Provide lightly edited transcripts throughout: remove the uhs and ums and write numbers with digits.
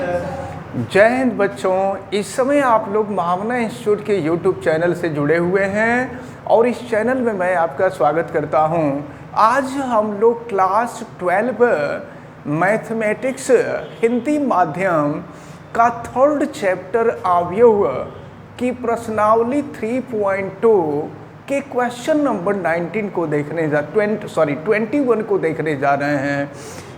जय हिंद बच्चों। इस समय आप लोग महामना इंस्टीट्यूट के यूट्यूब चैनल से जुड़े हुए हैं और इस चैनल में मैं आपका स्वागत करता हूं। आज हम लोग क्लास 12 मैथमेटिक्स हिंदी माध्यम का थर्ड चैप्टर अवयव की प्रश्नावली 3.2 के क्वेश्चन नंबर 19 को देखने 21 को देखने जा रहे हैं।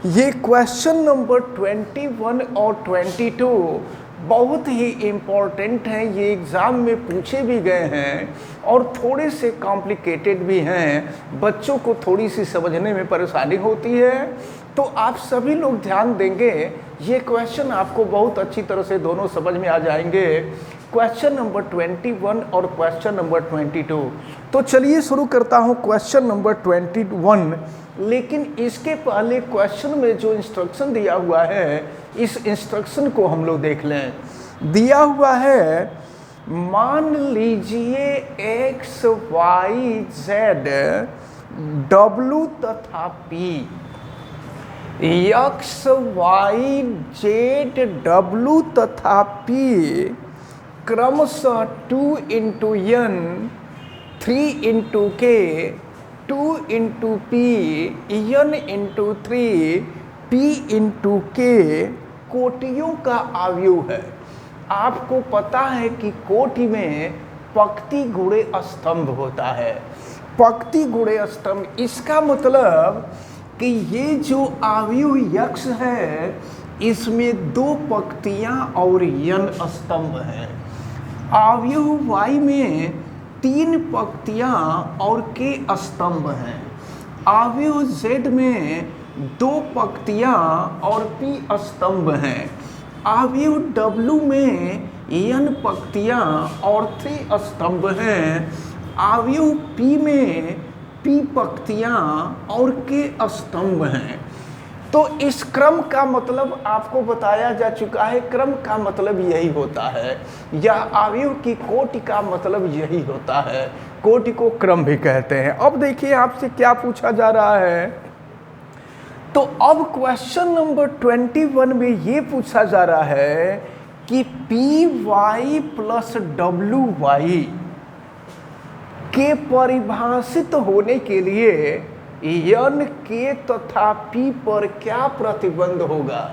ये क्वेश्चन नंबर 21 और 22 बहुत ही इम्पोर्टेंट हैं। ये एग्ज़ाम में पूछे भी गए हैं और थोड़े से कॉम्प्लिकेटेड भी हैं। बच्चों को थोड़ी सी समझने में परेशानी होती है, तो आप सभी लोग ध्यान देंगे। ये क्वेश्चन आपको बहुत अच्छी तरह से दोनों समझ में आ जाएंगे, क्वेश्चन नंबर 21 और क्वेश्चन नंबर 22। तो चलिए शुरू करता हूँ क्वेश्चन नंबर 21। लेकिन इसके पहले क्वेश्चन में जो इंस्ट्रक्शन दिया हुआ है, इस इंस्ट्रक्शन को हम लोग देख लें। दिया हुआ है, मान लीजिए x, y, z, w तथा p, x, y, z, w तथा p क्रमशः 2 into n, 3 into k, 2 into p, n into 3, p into k कोटियों का अवयव है। आपको पता है कि कोटि में पंक्ति गुणे स्तंभ होता है। पंक्ति गुणे स्तंभ, इसका मतलब कि ये जो अवयव x है, इसमें 2 पंक्तियां और n स्तंभ हैं। अवयव y में 3 पंक्तियां और k स्तंभ हैं। अवयव z में 2 पंक्तियां और p स्तंभ हैं। अवयव w में n पंक्तियां और 3 स्तंभ हैं। अवयव p में p पंक्तियां और k स्तंभ हैं। तो इस क्रम का मतलब आपको बताया जा चुका है। क्रम का मतलब यही होता है, या अवयव की कोटि का मतलब यही होता है। कोटि को क्रम भी कहते हैं। अब देखिए आपसे क्या पूछा जा रहा है। तो अब क्वेश्चन नंबर 21 में ये पूछा जा रहा है कि P Y plus W Y के परिभाषित होने के लिए n के तथा p पर क्या प्रतिबंध होगा।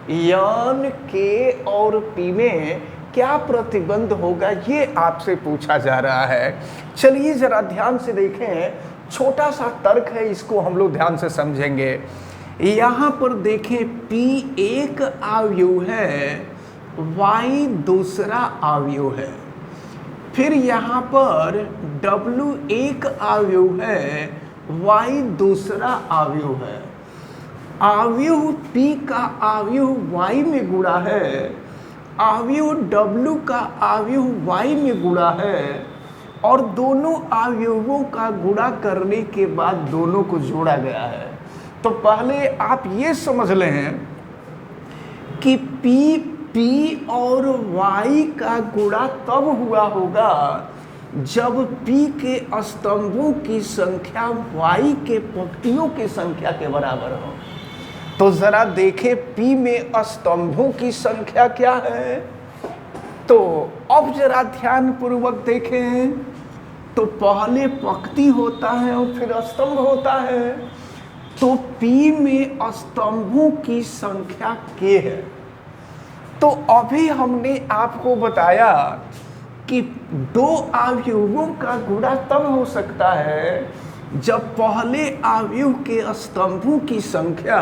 n के और p में क्या प्रतिबंध होगा, ये आपसे पूछा जा रहा है। चलिए जरा ध्यान से देखें। छोटा सा तर्क है, इसको हम लोग ध्यान से समझेंगे। यहाँ पर देखें, p एक अवयव है, y दूसरा अवयव है। फिर यहाँ पर w एक अवयव है, y दूसरा अवयव है। अवयव p का अवयव y में गुणा है, अवयव w का अवयव y में गुणा है, और दोनों अवयवों का गुणा करने के बाद दोनों को जोड़ा गया है। तो पहले आप ये समझ लें कि p और y का गुणा तब हुआ होगा जब p के स्तंभों की संख्या y के पंक्तियों की संख्या के बराबर हो। तो जरा देखें p में स्तंभों की संख्या क्या है। तो अब जरा ध्यान पूर्वक देखें, तो पहले पंक्ति होता है और फिर स्तंभ होता है। तो p में स्तंभों की संख्या k है। तो अभी हमने आपको बताया कि 2 अवयवों का गुणा तब हो सकता है जब पहले अवयव के स्तंभों की संख्या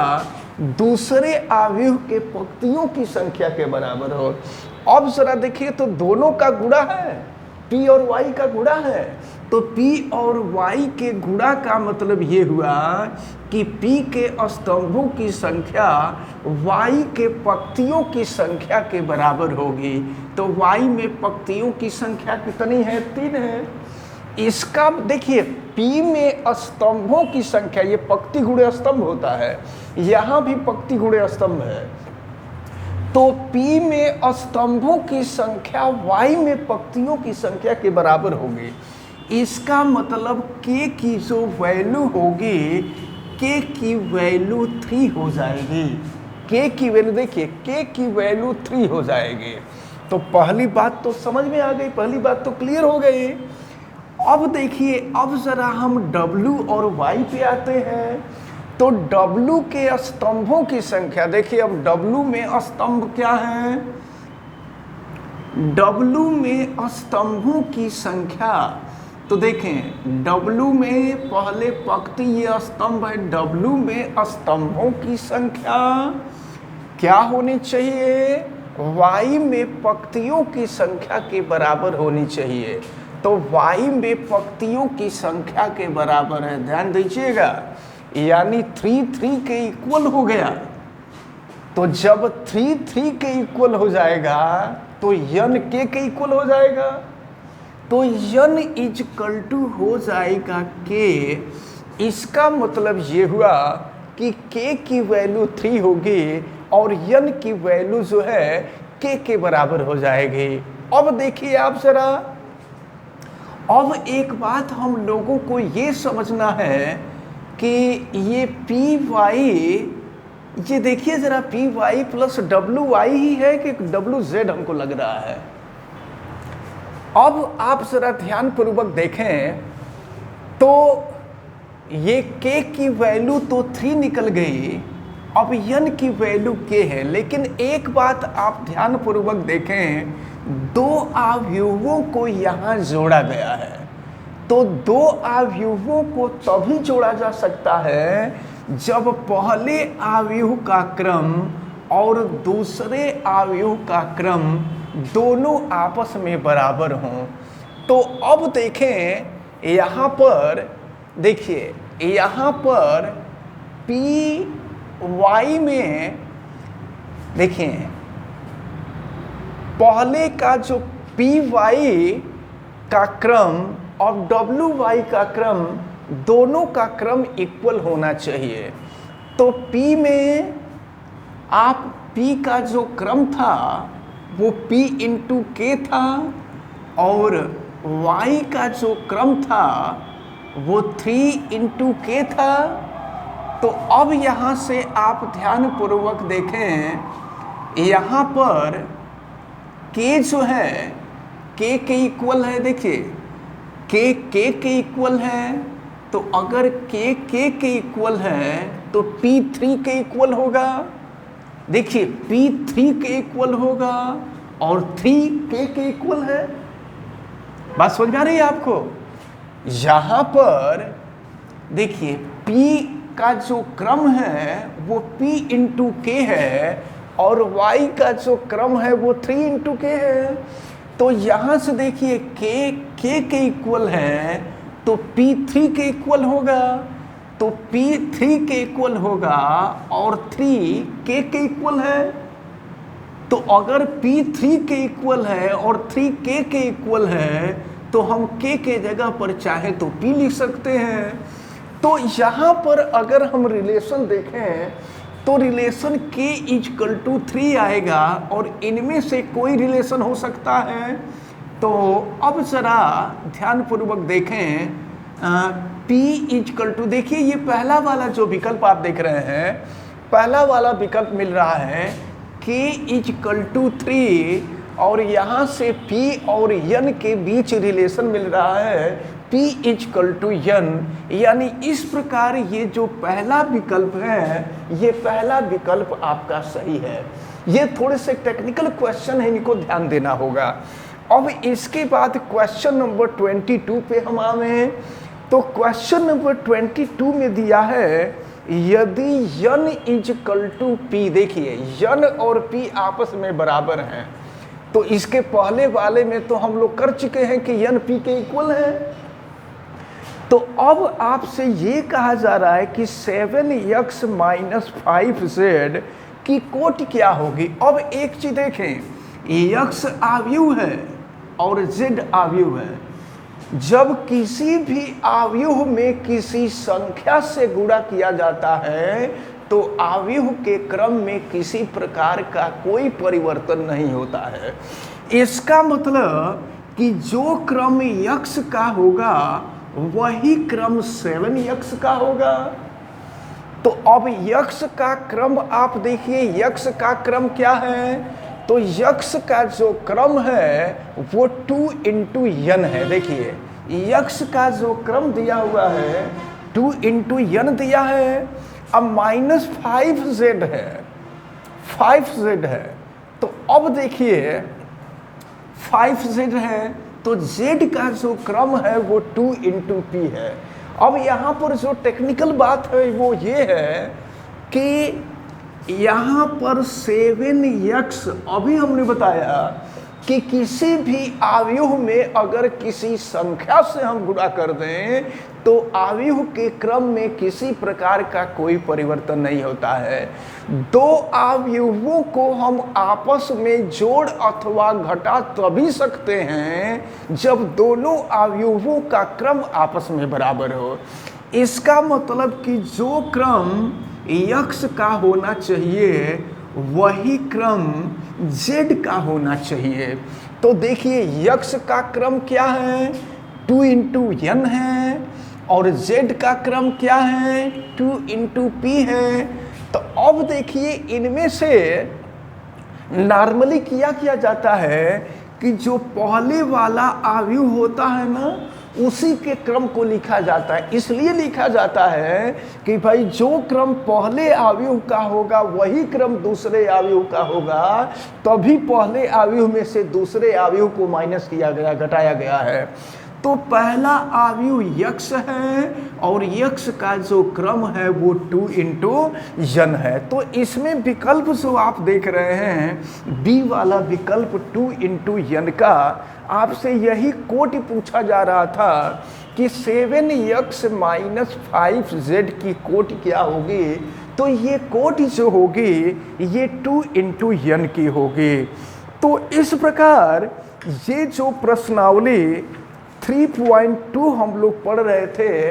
दूसरे अवयव के पंक्तियों की संख्या के बराबर हो। अब जरा देखिए, तो दोनों का गुणा है, p और y का गुणा है। तो p और y के गुणा का मतलब ये हुआ कि p के स्तंभों की संख्या y के पंक्तियों की संख्या के बराबर होगी। तो y में पंक्तियों की संख्या कितनी है, 3 है। इसका देखिए, p में स्तंभों की संख्या, ये पंक्ति गुणे स्तंभ होता है, यहाँ भी पंक्ति गुणे स्तंभ है। तो p में स्तंभों की संख्या y में पंक्तियों की संख्या के बराबर होगी। इसका मतलब k की जो वैल्यू होगी, k की वैल्यू 3 हो जाएगी। k की वैल्यू देखिए, k की वैल्यू 3 हो जाएगी। तो पहली बात तो समझ में आ गई, पहली बात तो क्लियर हो गई। अब देखिए, अब जरा हम w और y पे आते हैं। तो w के स्तंभों की संख्या देखिए, अब w में स्तंभ क्या है, w में स्तंभों की संख्या, तो देखें w में पहले पंक्ति ये स्तंभ है, w में स्तंभों की संख्या क्या होनी चाहिए, y में पंक्तियों की संख्या के बराबर होनी चाहिए। तो y में पंक्तियों की संख्या के बराबर है, ध्यान दीजिएगा, यानी 3 के इक्वल हो गया। तो जब 3 के इक्वल हो जाएगा तो n के इक्वल हो जाएगा। तो n इजकल टू हो जाएगा k। इसका मतलब ये हुआ कि k की वैल्यू 3 होगी और n की वैल्यू जो है k के बराबर हो जाएगी। अब देखिए आप जरा, अब एक बात हम लोगों को ये समझना है कि ये पी वाई, ये देखिए जरा, P Y plus W Y ही है कि डब्ल्यू जेड हमको लग रहा है। अब आप जरा ध्यान पूर्वक देखें तो ये k की वैल्यू तो 3 निकल गई, अब n की वैल्यु k है। लेकिन एक बात आप ध्यान पूर्वक देखें, दो अवयवों को यहाँ जोड़ा गया है। तो दो अवयवों को तभी जोड़ा जा सकता है जब पहले अवयव का क्रम और दूसरे अवयव का क्रम दोनों आपस में बराबर हों। तो अब देखें यहाँ पर, देखिए यहाँ पर पी वाई में देखें, पहले का जो पी वाई का क्रम और डब्ल्यू वाई का क्रम, दोनों का क्रम इक्वल होना चाहिए। तो P में आप P का जो क्रम था वो P इंटू K था और Y का जो क्रम था वो 3 इंटू K था। तो अब यहाँ से आप ध्यान पूर्वक देखें, यहाँ पर K जो है K के इक्वल है, देखिए K के इक्वल है। तो अगर K के इक्वल है तो P 3 के इक्वल होगा। देखिए P 3 के इक्वल होगा और 3 K के इक्वल है। बात समझ में आ रही है आपको? यहाँ पर देखिए P का जो क्रम है वो P इंटू K है और Y का जो क्रम है वो 3 इंटू K है। तो यहाँ से देखिए K के इक्वल है तो P3 के इक्वल होगा। तो P3 के इक्वल होगा और 3 K के इक्वल है। तो अगर P3 के इक्वल है और 3 K के इक्वल है तो हम K के जगह पर चाहे तो P लिख सकते हैं। तो यहाँ पर अगर हम रिलेशन देखें तो रिलेशन K इजकल टू 3 आएगा और इनमें से कोई रिलेशन हो सकता है। तो अब ज़रा ध्यान पूर्वक देखें, P इजकल टू, देखिए ये पहला वाला जो विकल्प आप देख रहे हैं, पहला वाला विकल्प मिल रहा है K इजकल टू 3 और यहाँ से P और N के बीच रिलेशन मिल रहा है P इजकल टू N। यानी इस प्रकार ये जो पहला विकल्प है, ये पहला विकल्प आपका सही है। ये थोड़े से टेक्निकल क्वेश्चन है, इनको ध्यान देना होगा। अब इसके बाद क्वेश्चन नंबर 22 पे हम आए हैं। तो क्वेश्चन नंबर 22 में दिया है यदि n इजकल टू P, देखिए n और P आपस में बराबर हैं। तो इसके पहले वाले में तो हम लोग कर चुके हैं कि n P के इक्वल है। तो अब आपसे ये कहा जा रहा है कि 7x माइनस 5z की कोटि क्या होगी। अब एक चीज देखें, x अवयव है और z अवयव है। जब किसी भी अवयव में किसी संख्या से गुणा किया जाता है तो अवयव के क्रम में किसी प्रकार का कोई परिवर्तन नहीं होता है। इसका मतलब कि जो क्रम x का होगा वही क्रम 7x का होगा। तो तो अब यक्ष का क्रम आप देखिए, यक्ष का क्रम क्या है, तो यक्ष का जो क्रम है वो 2 इंटू n है। देखिए यक्ष का जो क्रम दिया हुआ है 2 इंटू n दिया है। अब -5z है, 5z है, तो अब देखिए 5z है तो z का जो क्रम है वो 2 इंटू p है। अब यहाँ पर जो टेक्निकल बात है वो ये है कि यहाँ पर 7x, अभी हमने बताया कि किसी भी अवयव में अगर किसी संख्या से हम गुणा कर दें तो अवयव के क्रम में किसी प्रकार का कोई परिवर्तन नहीं होता है। दो अवयवों को हम आपस में जोड़ अथवा घटा तभी सकते हैं जब दोनों अवयवों का क्रम आपस में बराबर हो। इसका मतलब कि जो क्रम यक्ष का होना चाहिए वही क्रम z का होना चाहिए। तो देखिए यक्ष का क्रम क्या है, 2 इंटू n है, और z का क्रम क्या है, 2 इंटू p है। तो अब देखिए इनमें से नॉर्मली किया जाता है कि जो पहले वाला अवयव होता है ना उसी के क्रम को लिखा जाता है। इसलिए लिखा जाता है कि भाई जो क्रम पहले अवयव का होगा वही क्रम दूसरे अवयव का होगा, तभी पहले अवयव में से दूसरे अवयव को माइनस किया गया, घटाया गया है। तो पहला अवयव यक्ष है और यक्ष का जो क्रम है वो 2 इंटू n है। तो इसमें विकल्प जो आप देख रहे हैं बी वाला विकल्प 2 इंटू n का, आपसे यही कोट पूछा जा रहा था कि 7x माइनस 5z की कोट क्या होगी। तो ये कोट जो होगी ये 2 इंटू n की होगी। तो इस प्रकार ये जो प्रश्नावली 3.2 हम लोग पढ़ रहे थे,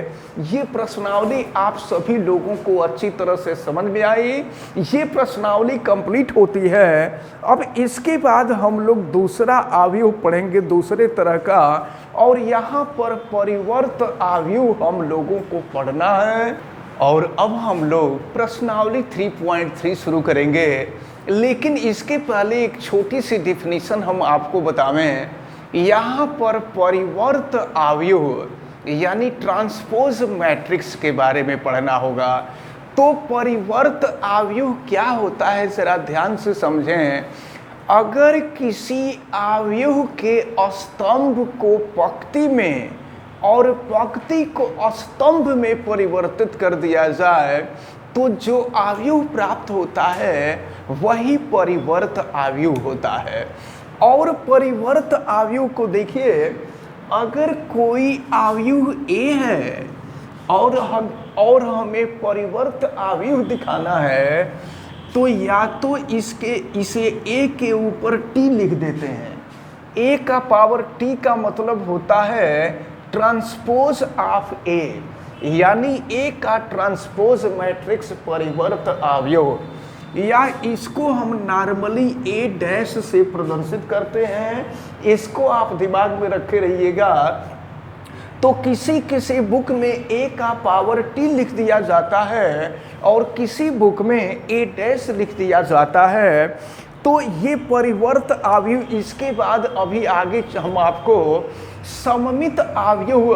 ये प्रश्नावली आप सभी लोगों को अच्छी तरह से समझ में आई। ये प्रश्नावली कंप्लीट होती है। अब इसके बाद हम लोग दूसरा अवयव पढ़ेंगे दूसरे तरह का, और यहाँ पर परिवर्त अवयव हम लोगों को पढ़ना है। और अब हम लोग प्रश्नावली 3.3 शुरू करेंगे, लेकिन इसके पहले एक छोटी सी डिफिनीशन हम आपको बतावें। यहाँ पर परिवर्त अवयव यानी ट्रांसपोज मैट्रिक्स के बारे में पढ़ना होगा। तो परिवर्त अवयव क्या होता है जरा ध्यान से समझें। अगर किसी अवयव के स्तंभ को पंक्ति में और पंक्ति को स्तंभ में परिवर्तित कर दिया जाए तो जो अवयव प्राप्त होता है वही परिवर्त अवयव होता है। और परिवर्त अवयव को देखिए, अगर कोई अवयव A है और हमें परिवर्त अवयव दिखाना है तो या तो इसे A के ऊपर T लिख देते हैं। A का पावर T का मतलब होता है ट्रांसपोज ऑफ A, यानी A का ट्रांसपोज मैट्रिक्स परिवर्त अवयव, या इसको हम नॉर्मली A डैश से प्रदर्शित करते हैं। इसको आप दिमाग में रखे रहिएगा। तो किसी बुक में A का पावर T लिख दिया जाता है और किसी बुक में A डैश लिख दिया जाता है। तो ये परिवर्त अवयव। इसके बाद अभी आगे हम आपको सममित अवयव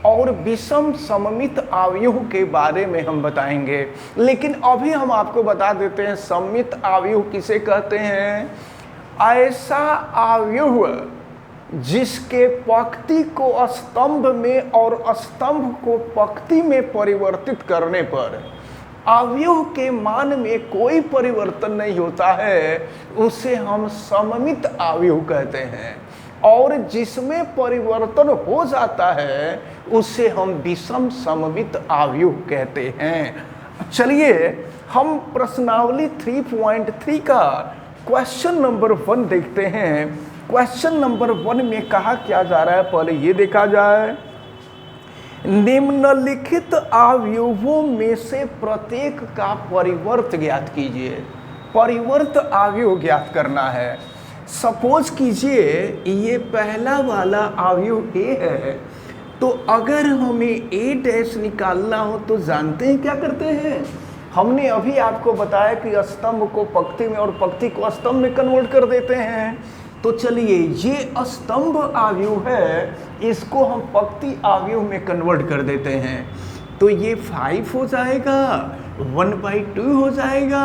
और विषम सममित अवयव के बारे में हम बताएंगे, लेकिन अभी हम आपको बता देते हैं सममित अवयव किसे कहते हैं। ऐसा अवयव जिसके पंक्ति को स्तंभ में और स्तंभ को पंक्ति में परिवर्तित करने पर अवयव के मान में कोई परिवर्तन नहीं होता है, उसे हम सममित अवयव कहते हैं। और जिसमें परिवर्तन हो जाता है उसे हम विषम सममित अवयव कहते हैं। चलिए हम प्रश्नावली 3.3 का क्वेश्चन नंबर 1 देखते हैं। क्वेश्चन नंबर 1 में कहा क्या जा रहा है, पहले ये देखा जाए। निम्नलिखित अवयवों में से प्रत्येक का परिवर्त ज्ञात कीजिए। परिवर्त अवयव ज्ञात करना है। सपोज कीजिए ये पहला वाला अवयव A है, तो अगर हमें A डैश निकालना हो तो जानते हैं क्या करते हैं, हमने अभी आपको बताया कि स्तंभ को पंक्ति में और पंक्ति को स्तंभ में कन्वर्ट कर देते हैं। तो चलिए ये स्तंभ आव्यूह है, इसको हम पंक्ति आव्यूह में कन्वर्ट कर देते हैं। तो ये 5 हो जाएगा, 1/2 हो जाएगा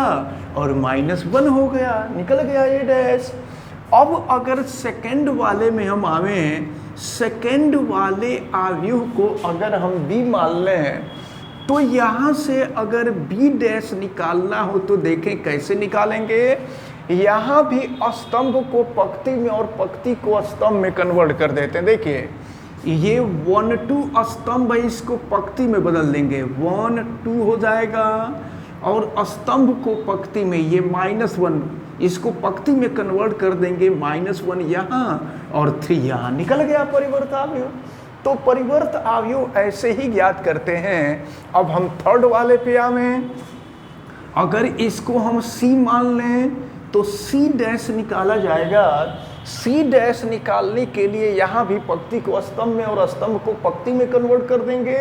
और -1 हो गया, निकल गया ये डैश। अब अगर सेकंड वाले में हम आवें, सेकंड वाले आव्यूह को अगर हम बी मान लें, तो यहाँ से अगर बी डैश निकालना हो तो देखें कैसे निकालेंगे। यहाँ भी स्तंभ को पंक्ति में और पंक्ति को स्तंभ में कन्वर्ट कर देते हैं। देखिए ये 1 2 स्तंभ है, इसको पंक्ति में बदल देंगे, 1 2 हो जाएगा। और स्तंभ को पंक्ति में ये -1, इसको पंक्ति में कन्वर्ट कर देंगे, -1 यहाँ और 3 यहाँ, निकल गया परिवर्त आव्यूह। तो परिवर्त आव्यूह ऐसे ही ज्ञात करते हैं। अब हम थर्ड वाले पे आवें, अगर इसको हम सी मान लें तो सी डैश निकाला जाएगा। सी डैश निकालने के लिए यहाँ भी पंक्ति को स्तंभ में और स्तंभ को पंक्ति में कन्वर्ट कर देंगे।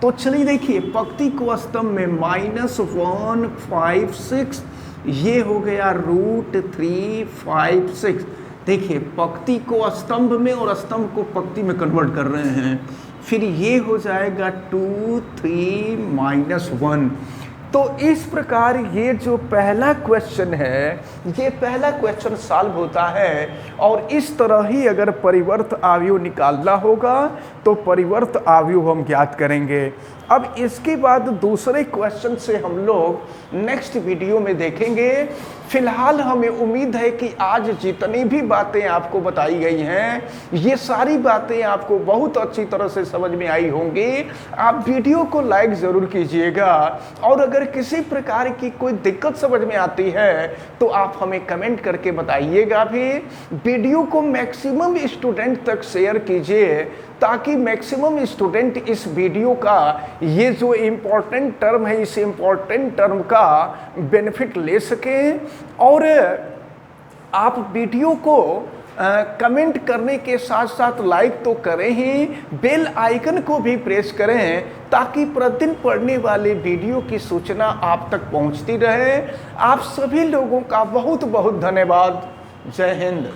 तो चलिए देखिए, पंक्ति को स्तंभ में -1 5 6, ये हो गया √3 5 6। देखिए पंक्ति को स्तंभ में और स्तंभ को पंक्ति में कन्वर्ट कर रहे हैं। फिर ये हो जाएगा 2 3 -1। तो इस प्रकार ये जो पहला क्वेश्चन है, ये पहला क्वेश्चन सॉल्व होता है। और इस तरह ही अगर परिवर्त आव्यूह निकालना होगा तो परिवर्त आव्यूह हम ज्ञात करेंगे। अब इसके बाद दूसरे क्वेश्चन से हम लोग नेक्स्ट वीडियो में देखेंगे। फिलहाल हमें उम्मीद है कि आज जितनी भी बातें आपको बताई गई हैं, ये सारी बातें आपको बहुत अच्छी तरह से समझ में आई होंगी। आप वीडियो को लाइक ज़रूर कीजिएगा और अगर किसी प्रकार की कोई दिक्कत समझ में आती है तो आप हमें कमेंट करके बताइएगा भी। वीडियो को मैक्सिमम स्टूडेंट तक शेयर कीजिए ताकि मैक्सिमम स्टूडेंट इस वीडियो का ये जो इम्पोर्टेंट टर्म है, इस इम्पोर्टेंट टर्म का बेनिफिट ले सकें। और आप वीडियो को कमेंट करने के साथ साथ लाइक तो करें ही, बेल आइकन को भी प्रेस करें ताकि प्रतिदिन पढ़ने वाले वीडियो की सूचना आप तक पहुंचती रहे। आप सभी लोगों का बहुत बहुत धन्यवाद। जय हिंद।